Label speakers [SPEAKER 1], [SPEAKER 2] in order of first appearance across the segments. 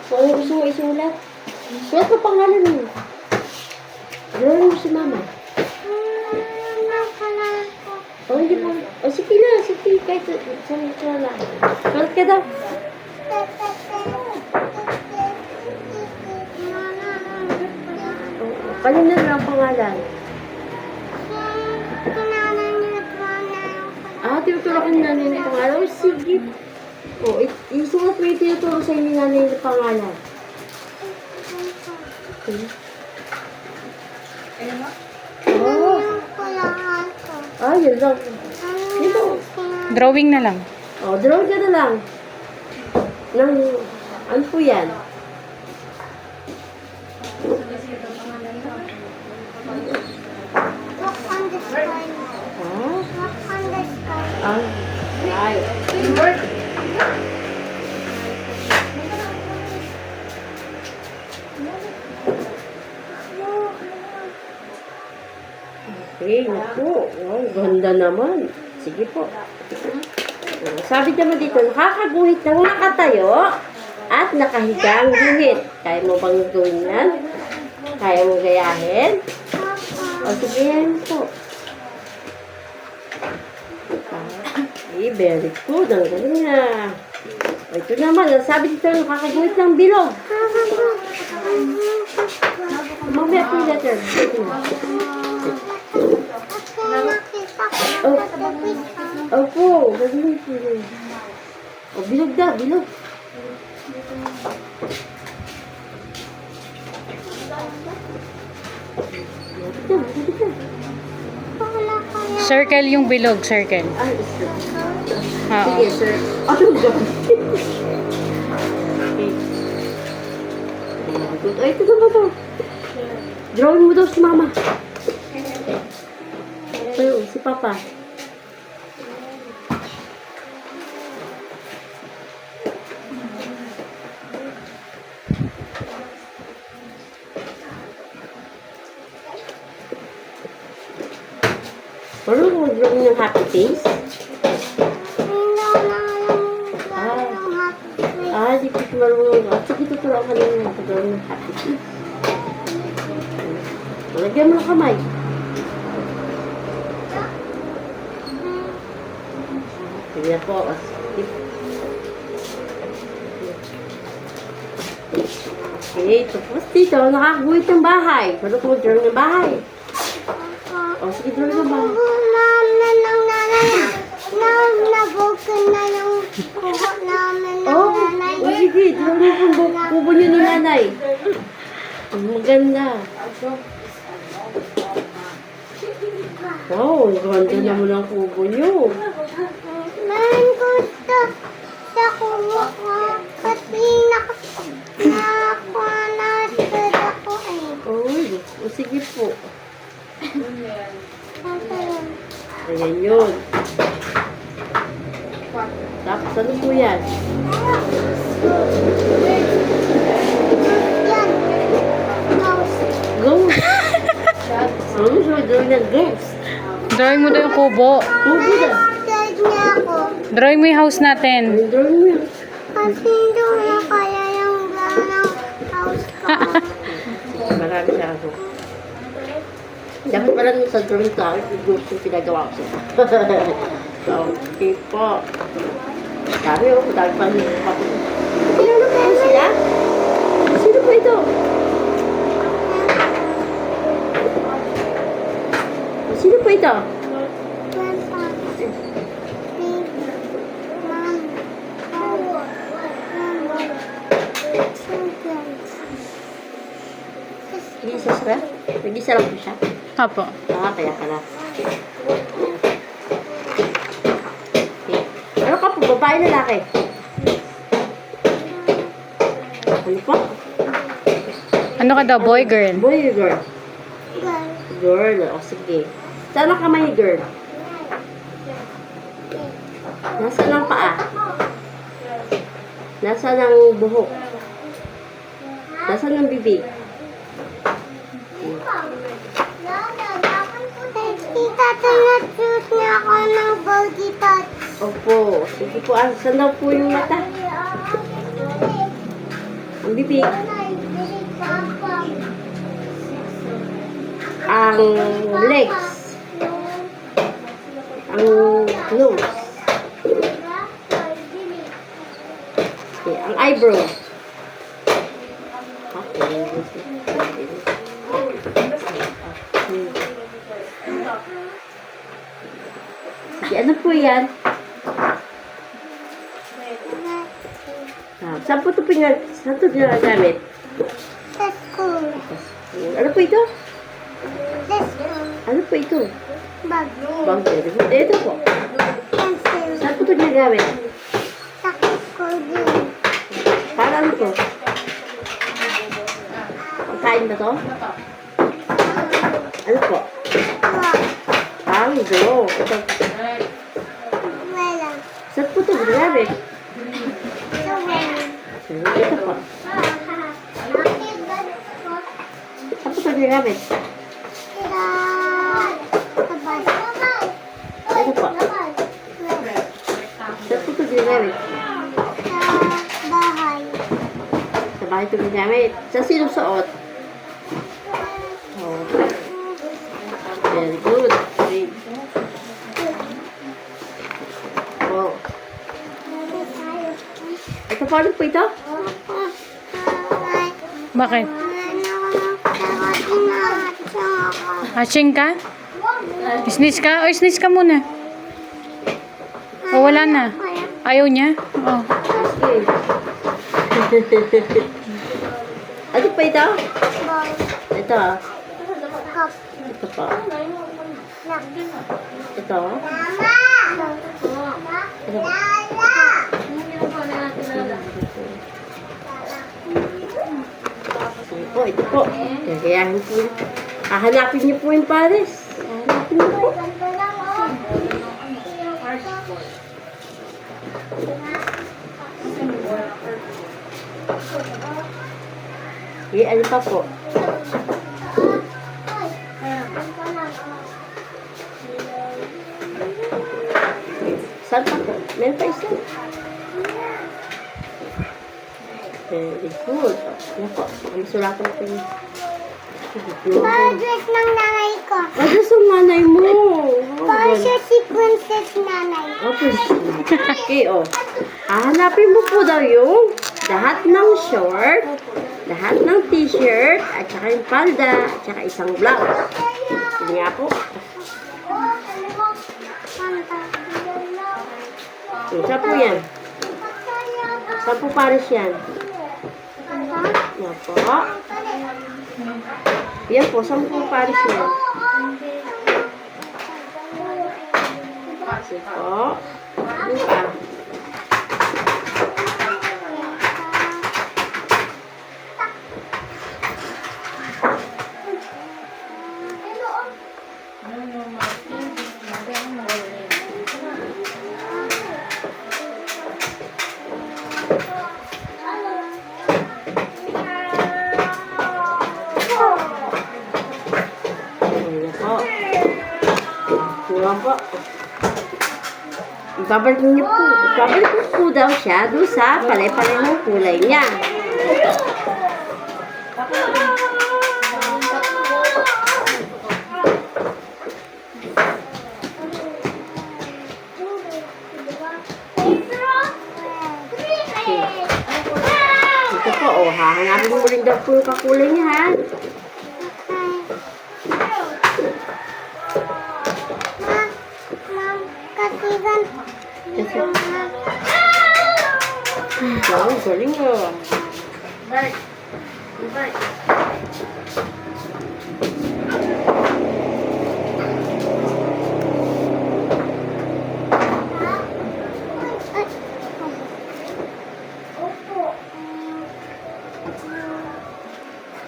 [SPEAKER 1] Kung ano gusto mo isulat. Sulat mo pangalan mo. Drawing mo si mama. Oh, hindi mo. Oh, sige na. Sige. Kahit saan ka lang. Sulat ka daw. Kanina na ang pangalan. Tinuturo ka ni nanay ng pangalan. Oh, sige. Oh, isulat mo yung tinuturo sa'yo ni nanay ng pangalan. Okay. Oh. Yun lang. Dito.
[SPEAKER 2] Drawing na lang.
[SPEAKER 1] Oh, drawing ka na lang. Ano po yan? Ay. Okay, naku. Oh, ganda naman. Sige po. Sabi naman dito, nakakaguhit ng nakatayo at nakahigang guhit. Kaya mo bang gawin yan? Kaya mo gayahin? O, sige yan po. Okay, very good. Ang galing na. O, ito naman, sabi dito, nakakaguhit ng bilog. Mamaya po yung letter. Opo, galing po yun. O, bilog daw, bilog.
[SPEAKER 2] Circle yung bilog, circle.
[SPEAKER 1] Ay, sir.
[SPEAKER 2] Oo.
[SPEAKER 1] Sige, sir. Ano ba? Okay. Ay, ito naman to. Drawing mo daw si mama. Ay, si papa. Marunong mo drawing ng happy face? Di ko marunong. Sige, tuturuan ka nila ng drawing ng happy face. Lagyan mo ng kamay. Sige po. Okay, tapos dito, nakakaguhit ng bahay. Marunong mo drawing ng bahay. O, sige, drawing ng bahay.
[SPEAKER 3] Nabukan na yung kubo namin ng
[SPEAKER 1] Oh,
[SPEAKER 3] nanay.
[SPEAKER 1] sige, drawing mo yung kubo niyo ni nanay. Maganda. Wow, ganda naman ang kubo niyo.
[SPEAKER 3] Man gusto sa kubo ko kasi nakakuha na sila ko eh.
[SPEAKER 1] Uy, o sige po.
[SPEAKER 3] Kasi yun.
[SPEAKER 1] Ayan yun. Tapos ano po yan?
[SPEAKER 3] Yan. Mouse.
[SPEAKER 1] Ghost. Ano siya? Drawing ng ghost.
[SPEAKER 2] Drawing mo daw yung kubo.
[SPEAKER 1] Kubo na.
[SPEAKER 3] Nag-tag niya ako.
[SPEAKER 2] Drawing mo yung house natin.
[SPEAKER 1] Ano drawing mo yan?
[SPEAKER 3] Kasi doon na kaya yung gano'ng house ko.
[SPEAKER 1] Marami siya ako. Dapat pala nung sa drawing ko, yung ghost yung pinagawa ko siya. Okay po. Sabi ko, dahil pa rin ako. Sino na po sila? Sino po ito? Sino po ito?
[SPEAKER 3] Grandpa. Big. Mom. Children.
[SPEAKER 1] Nag-isa siya? Nag-isa lang po siya?
[SPEAKER 2] Apo.
[SPEAKER 1] Kaya pala. Ano ka po? Babae lalaki? Ano po?
[SPEAKER 2] Ano ka daw, boy, girl?
[SPEAKER 1] Boy or girl?
[SPEAKER 3] Girl.
[SPEAKER 1] Girl. O, sige. Saan ang kamay ni girl? Nasaan ang paa? Nasaan ang buhok? Nasaan ang bibig?
[SPEAKER 3] Tita, tinatsuit niya ako ng body touch.
[SPEAKER 1] Opo. Sige po. Saan daw po yung mata? Ang bibig. Ang legs. Ang nose. Okay, ang eyebrow. Sige, ano po yan? Saan po ito ginagamit?
[SPEAKER 3] Sa school.
[SPEAKER 1] Ano po ito?
[SPEAKER 3] Sa school.
[SPEAKER 1] Ano po ito?
[SPEAKER 3] Bag.
[SPEAKER 1] Bangker. Ito po.
[SPEAKER 3] Pencil.
[SPEAKER 1] Saan po ito ginagamit?
[SPEAKER 3] Sa school din.
[SPEAKER 1] Para ano to? Pagkain ba to? Ano po?
[SPEAKER 3] Wag.
[SPEAKER 1] Tango. Ito.
[SPEAKER 3] Wala.
[SPEAKER 1] Saan po ito ginagamit?
[SPEAKER 3] Sa wala.
[SPEAKER 1] Ito po. Saan po ito ginagamit? Ito po. Saan po ito ginagamit?
[SPEAKER 3] Sa bahay.
[SPEAKER 1] Sa bahay ito ginagamit. Sa sinusuot? Oh. Very good. Great. Oh. Ito po, ano po ito?
[SPEAKER 2] Bakit? Hashing ka? Sneeze ka? O, sneeze ka muna. O, wala na. Ayaw niya? Oh.
[SPEAKER 1] Ano pa ito? Ito. Ito pa. Ito. Ito po, ito po. Kagayahin po yun. Hahanapin niyo po yung pares. Hahanapin niyo po. Eh, ano pa po? Saan pa po? Meron pa isa. Very good. Ano po? Ang sulatan ko yun.
[SPEAKER 3] Project ng nanay ko.
[SPEAKER 1] Ano sa nanay mo?
[SPEAKER 3] Project si Princess Nanay.
[SPEAKER 1] Okay, oh. Hahanapin mo po daw yung lahat ng short, lahat ng t-shirt, at saka yung palda, at saka isang blouse. Sige nga po. Saan po yan? Saan po pares yan? Yan po. Yan po, saan po pares yan? Sige po. Ano pa? Ayan po. Ibabalik ko po daw siya doon sa pare-parehong kulay niya. Ito po, oh, hahanapin mo rin daw po yung kakulay niya, ha? Wow, galing ah. Bye. Bye.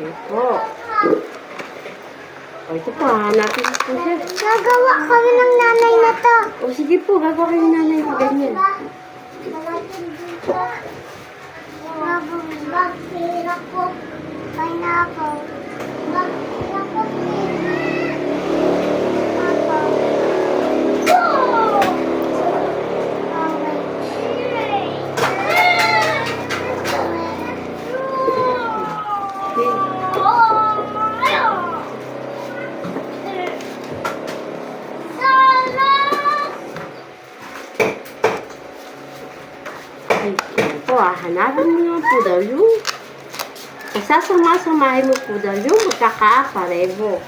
[SPEAKER 1] Ito. O, ito po, hanapin po siya.
[SPEAKER 3] Nagawa kami ng nanay na to.
[SPEAKER 1] O, sige po, gagawa kayo ng nanay ko ganyan.
[SPEAKER 3] Hirap po. Pineapple. Hirap po.
[SPEAKER 1] hahanapin mo naman po daw yung sasama-samahin mo po daw yung magkakapareho.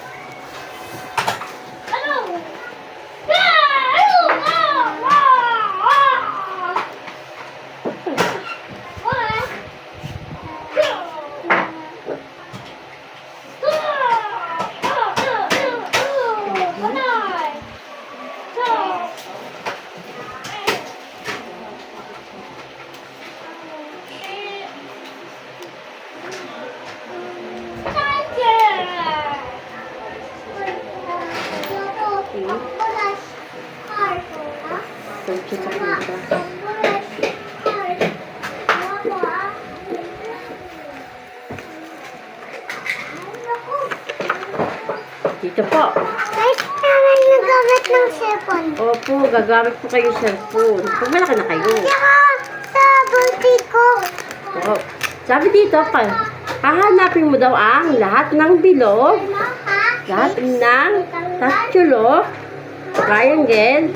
[SPEAKER 1] Thank you sa kita. Dito po.
[SPEAKER 3] Guys, kami nagamit ng cellphone.
[SPEAKER 1] Opo, gagamit po kayo cellphone. Pag malaki na kayo.
[SPEAKER 3] Tsaka sa bunti ko.
[SPEAKER 1] Oo. Sabi dito, hahanapin mo daw ang lahat ng bilog, lahat ng tatsulo, triangle,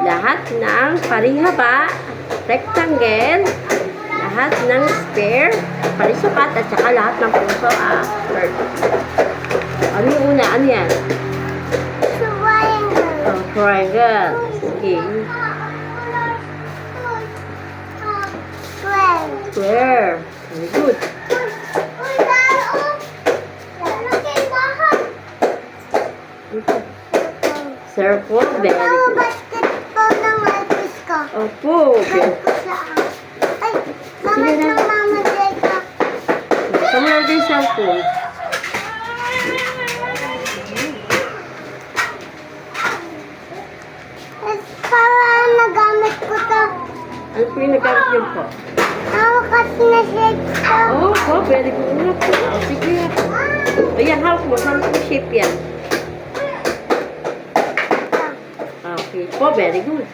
[SPEAKER 1] lahat ng parihaba, rectangle, lahat ng square, parisukat, at saka lahat ng puso, circle. Ano yung una? Ano yan?
[SPEAKER 3] Triangle.
[SPEAKER 1] Oh, triangle. Okay. Square. Very good. Circle. Very good.
[SPEAKER 3] Basketball ng Elvis ko.
[SPEAKER 1] Opo.
[SPEAKER 3] Ay, gamit ng mama Jeka.
[SPEAKER 1] Kamula din cellphone.
[SPEAKER 3] Para nagamit ko to.
[SPEAKER 1] Ano po yung nagkamit niyo po?
[SPEAKER 3] Nawakas na shape ko.
[SPEAKER 1] Oh, very good. Ano po? Oh, sige. Ayan, hawak mo. Saan po shape yan? Okay po, very good.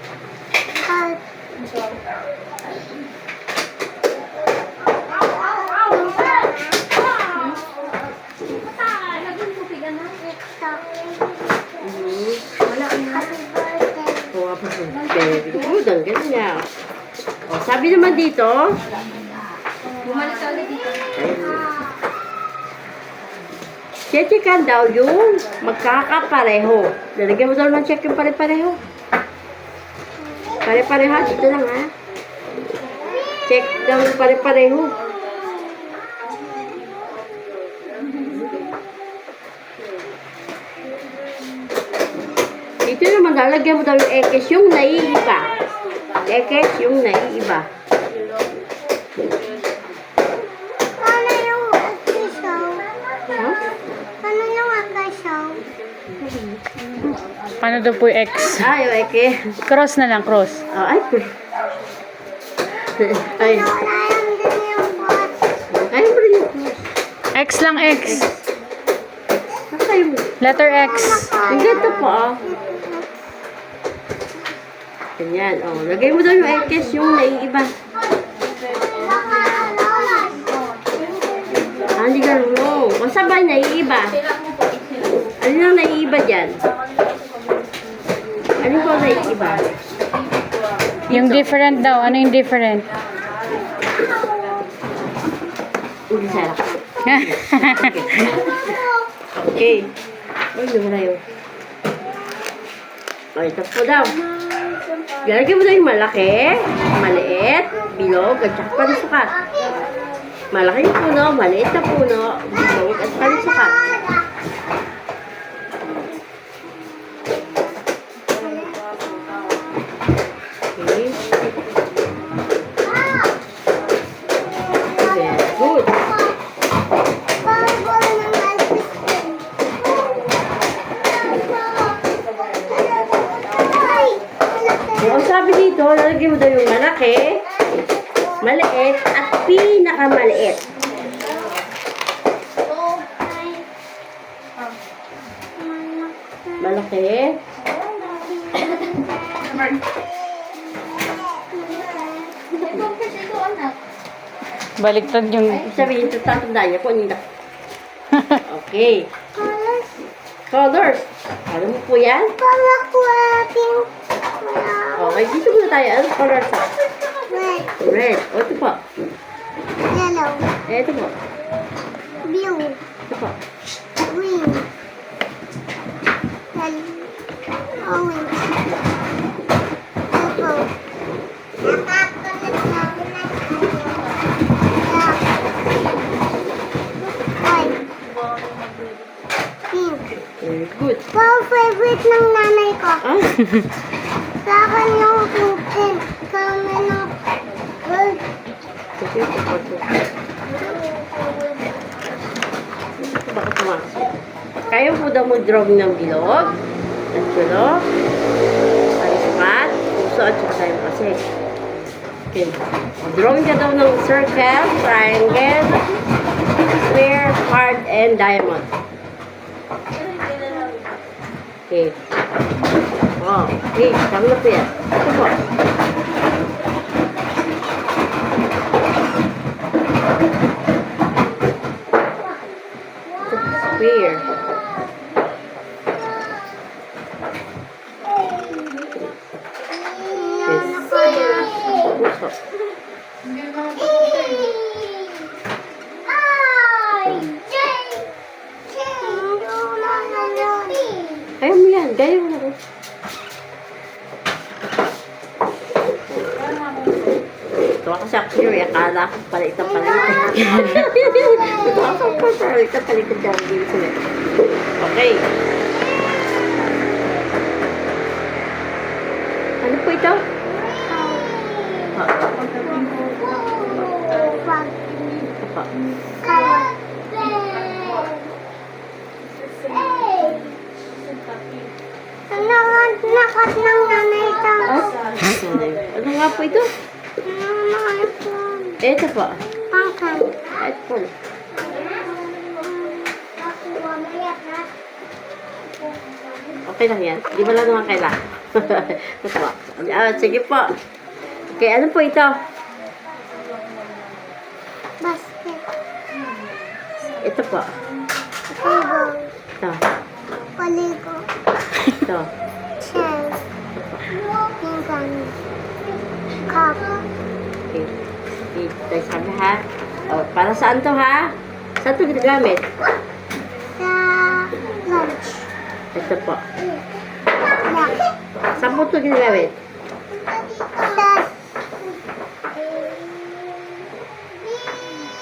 [SPEAKER 1] Very good. Ang ganda. O, sabi naman dito.
[SPEAKER 4] Bumalik ka ulit dito.
[SPEAKER 1] Check-checkan daw yung magkakapareho. Lalagyan mo daw ng check yung pare-pareho. Pare-pareho. Dito lang ha. Check daw yung pare-pareho. Dito naman daw, lagyan mo daw yung ekes yung naiiba. Ekes yung naiiba.
[SPEAKER 3] Ano yung agkasaw?
[SPEAKER 1] Ha?
[SPEAKER 3] Ano yung agkasaw?
[SPEAKER 2] Paano daw po yung X?
[SPEAKER 1] Ah, yung eke.
[SPEAKER 2] Cross na lang, cross.
[SPEAKER 1] Oh, ay. Ay.
[SPEAKER 3] Alam din yung boss.
[SPEAKER 1] Ay, mo rin yung cross.
[SPEAKER 2] X lang, X.
[SPEAKER 1] Nasa yung...
[SPEAKER 2] Letter X.
[SPEAKER 1] Yung ganito po, oh. Ganyan, oh. Lagay mo daw yung ekes yung naiiba. Ah, hindi ka wrong. O sabay, naiiba. Ano yung naiiba dyan? Ano po naiiba?
[SPEAKER 2] Yung different daw. Ano yung different?
[SPEAKER 1] Hindi sarap. Okay. Uy, nawala yun. O, ito po daw. Lalagyan mo daw yung malaki, maliit, bilog, at saka palisukat. Malaki yung puno, maliit na puno, bilog, at palisukat. Okay. Very good.
[SPEAKER 3] Bago ng Elvis ko. Ay!
[SPEAKER 1] O, sabi dito, lalagyan mo daw yung malaki, maliit, at pinakamaliit. Malaki.
[SPEAKER 2] Baliktad yung...
[SPEAKER 1] Sabihin, tatandaan niya po. Okay. Colors. Alam mo po yan?
[SPEAKER 3] Para ko aking
[SPEAKER 1] Okay, dito muna tayo. Ano colors?
[SPEAKER 3] red.
[SPEAKER 1] Red. O, ito po.
[SPEAKER 3] Yellow.
[SPEAKER 1] Ito po.
[SPEAKER 3] Blue.
[SPEAKER 1] Ito po.
[SPEAKER 3] Green. Yellow. Orange. Purple. Black. White. Pink.
[SPEAKER 1] Very good.
[SPEAKER 3] Wow, favorite ng nanay ko.
[SPEAKER 1] Ah,
[SPEAKER 3] Sa akin yung pink. Kami ng gold.
[SPEAKER 1] sige po. Baka pumasok. Kaya po daw mag-drawing ng bilog. At bilog. Ay sukat. Puso at saka tayo kasi. Okay. Drawing ka daw ng circle, triangle, square, heart, and diamond. Okay. Oh, okay. Kami na po yan. Ito po. Square. Yes. Puso. Kaya mo yan. Gaya mo na rin. Ito kasi actually, akala ko palit ang palit. Ito ako palit ang palit ang dami. Okay. Ano po ito? Ah, ito po.
[SPEAKER 3] Nakat ng nanay ito.
[SPEAKER 1] Ah, ano nga po ito? Ito po.
[SPEAKER 3] Pangkan.
[SPEAKER 1] Ito po. Okay lang yan. Di ba lang naman kailangan? Ito po. Ah, sige po. Okay, ano po ito?
[SPEAKER 3] Basket.
[SPEAKER 1] Ito po.
[SPEAKER 3] Table.
[SPEAKER 1] Ito.
[SPEAKER 3] Paligo.
[SPEAKER 1] Ito.
[SPEAKER 3] Chair. Pinggan. Cup.
[SPEAKER 1] Okay. Okay, tayo sabi ha. Oh, para saan to ha? Saan to ginagamit?
[SPEAKER 3] Sa lunch.
[SPEAKER 1] Ito po.
[SPEAKER 3] Black.
[SPEAKER 1] Saan po ito ginagamit?
[SPEAKER 3] Sa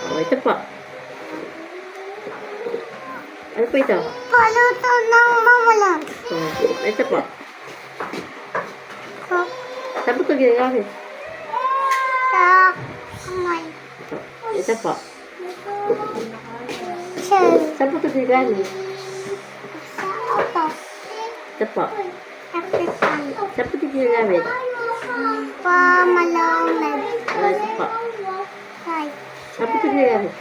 [SPEAKER 1] Oh, ito po. Ano po ito?
[SPEAKER 3] paluto ng mamalan.
[SPEAKER 1] Oh, ito po.
[SPEAKER 3] Sa
[SPEAKER 1] Saan po ito ginagamit?
[SPEAKER 3] kamay.
[SPEAKER 1] Ito po.
[SPEAKER 3] Chair.
[SPEAKER 1] Saan po ito ginagamit?
[SPEAKER 3] Sa auto.
[SPEAKER 1] Ito po.
[SPEAKER 3] African.
[SPEAKER 1] Saan po ito ginagamit?
[SPEAKER 3] Pamalaman.
[SPEAKER 1] Ito po.
[SPEAKER 3] Right.
[SPEAKER 1] Saan po ito ginagamit?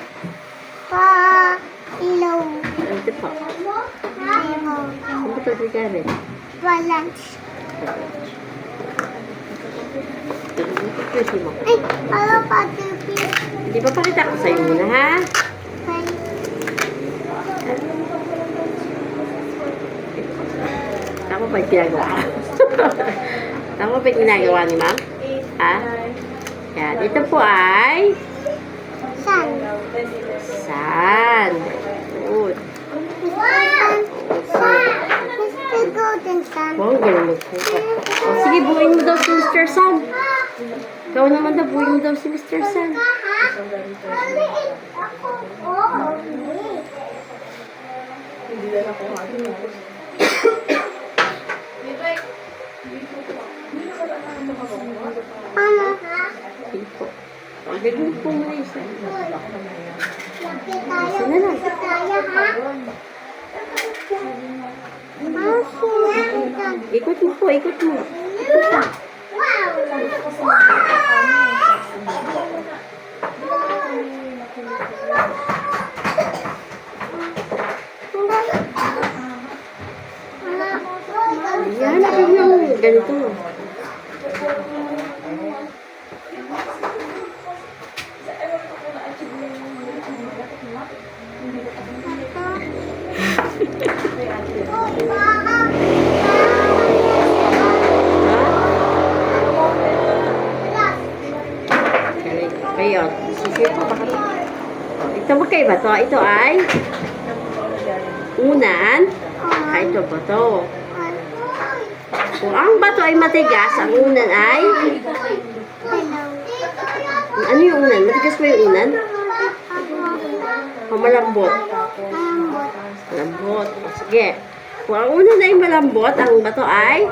[SPEAKER 3] Pa-ilaw.
[SPEAKER 1] Ito po.
[SPEAKER 3] Table.
[SPEAKER 1] Saan po ito ginagamit?
[SPEAKER 3] Balance.
[SPEAKER 1] Pusi mo.
[SPEAKER 3] Ay, ano pa tubig?
[SPEAKER 1] Hindi pa pakita ko sa'yo muna ha?
[SPEAKER 3] Kay
[SPEAKER 1] Tama ba yung ginagawa? Tama ba yung ginagawa ni ma'am? Ha? Yan. Ito po ay
[SPEAKER 3] Sun.
[SPEAKER 1] sand. Good.
[SPEAKER 3] Sun. Sun. Mr. Golden Sun.
[SPEAKER 1] Wow, galing magsuka. O, sige, buuin mo daw si Mr. Sun. Ikaw naman daw, buuin mo daw si Mr. Sun.
[SPEAKER 3] Maliit ako. Oo. Mama.
[SPEAKER 1] Sige po. Ang galing po mo isa.
[SPEAKER 3] Laki tayo.
[SPEAKER 1] Isa na lang.
[SPEAKER 3] Tayo, ha? Mama, sinabitan.
[SPEAKER 1] Ikot mo po, ikot mo. Yan, ako yung ganito. Galing. Kayo, sige po. Ito magkaiba to. Ito ay unan. Ito bato. Kung ang bato ay matigas, ang unan ay... Ano yung unan? Matigas ba yung unan? O malambot? Malambot. O, sige. Kung ang unan ay malambot, ang bato ay...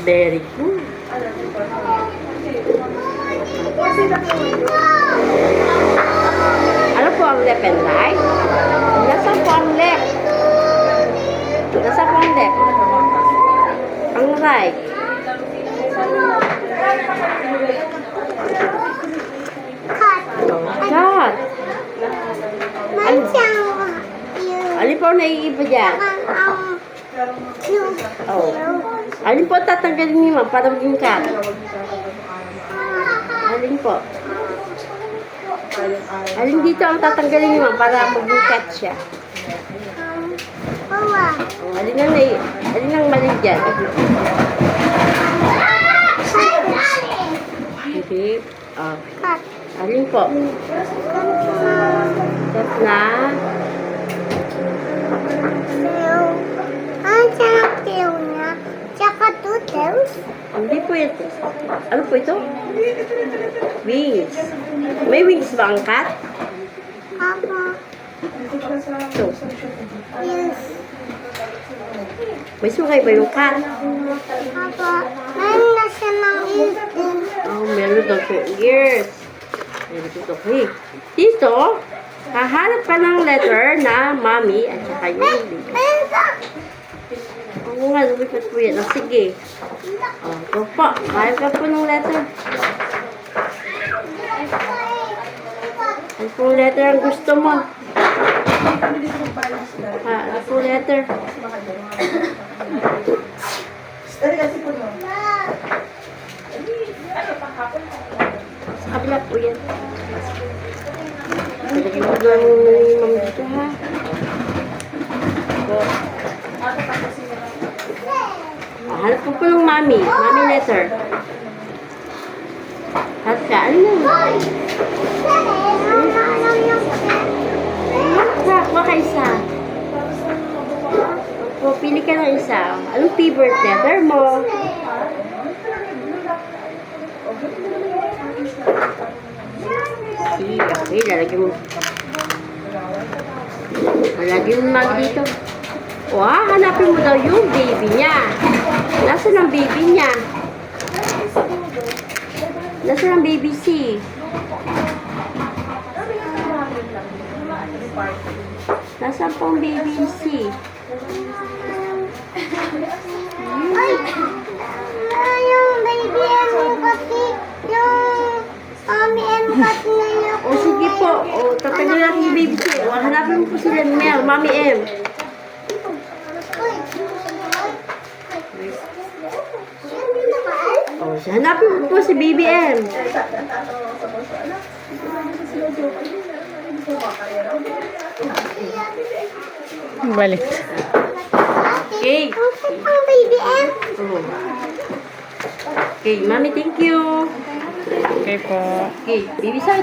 [SPEAKER 1] Very good. Ano po ang left and right? Nasaan po ang left? Nasaan po ang left? Ang right. Cut. Alin po ang naiiba dyan? Oh. Alin po tatanggalin niyo ma'am para maging cut? Alin po? Alin dito ang tatanggalin niyo ma'am para maging cut siya? Oh, alin ang mali dyan? Okay. Oh. Alin po? Cut na. Hindi po ito. Ano po ito? Wings. May wings ba ang cat? Ito. May sungay ba yung cat? Oh, meron daw siya ears. Meron dito. Okay. Dito, hahanap ka ng letter na mommy at saka yung baby. Oo nga, lumipat po yan. Oh, sige. Oh, ito po. Hanap ka po ng letter. Ano pong letter ang gusto mo? Ano pong letter? Sa kabila po yan. Talagyan mo doon ni ma'am dito, ha? Hanap po ng mami. Mami letter. Hanap ka. Ano na? Kuha ka isa. O, pili ka ng isa. Anong favorite letter mo? Okay, lalagyan mo. Lalagyan mo mag dito. Wow, hanapin mo daw yung baby niya. Nasaan ang baby niya? Nasaan ang baby C? Nasaan po ang baby C?
[SPEAKER 3] Yung baby M kasi yung mommy M kasi na yung
[SPEAKER 1] O sige po, o tatagal natin yung baby C. O hanapin mo po sila Mel, Mami M. O, hanapin mo po si baby M.
[SPEAKER 2] Balik.
[SPEAKER 1] Okay.
[SPEAKER 3] ang baby M.
[SPEAKER 1] O. Okay, Mami, thank you.
[SPEAKER 2] Okay po.
[SPEAKER 1] Okay, baby sa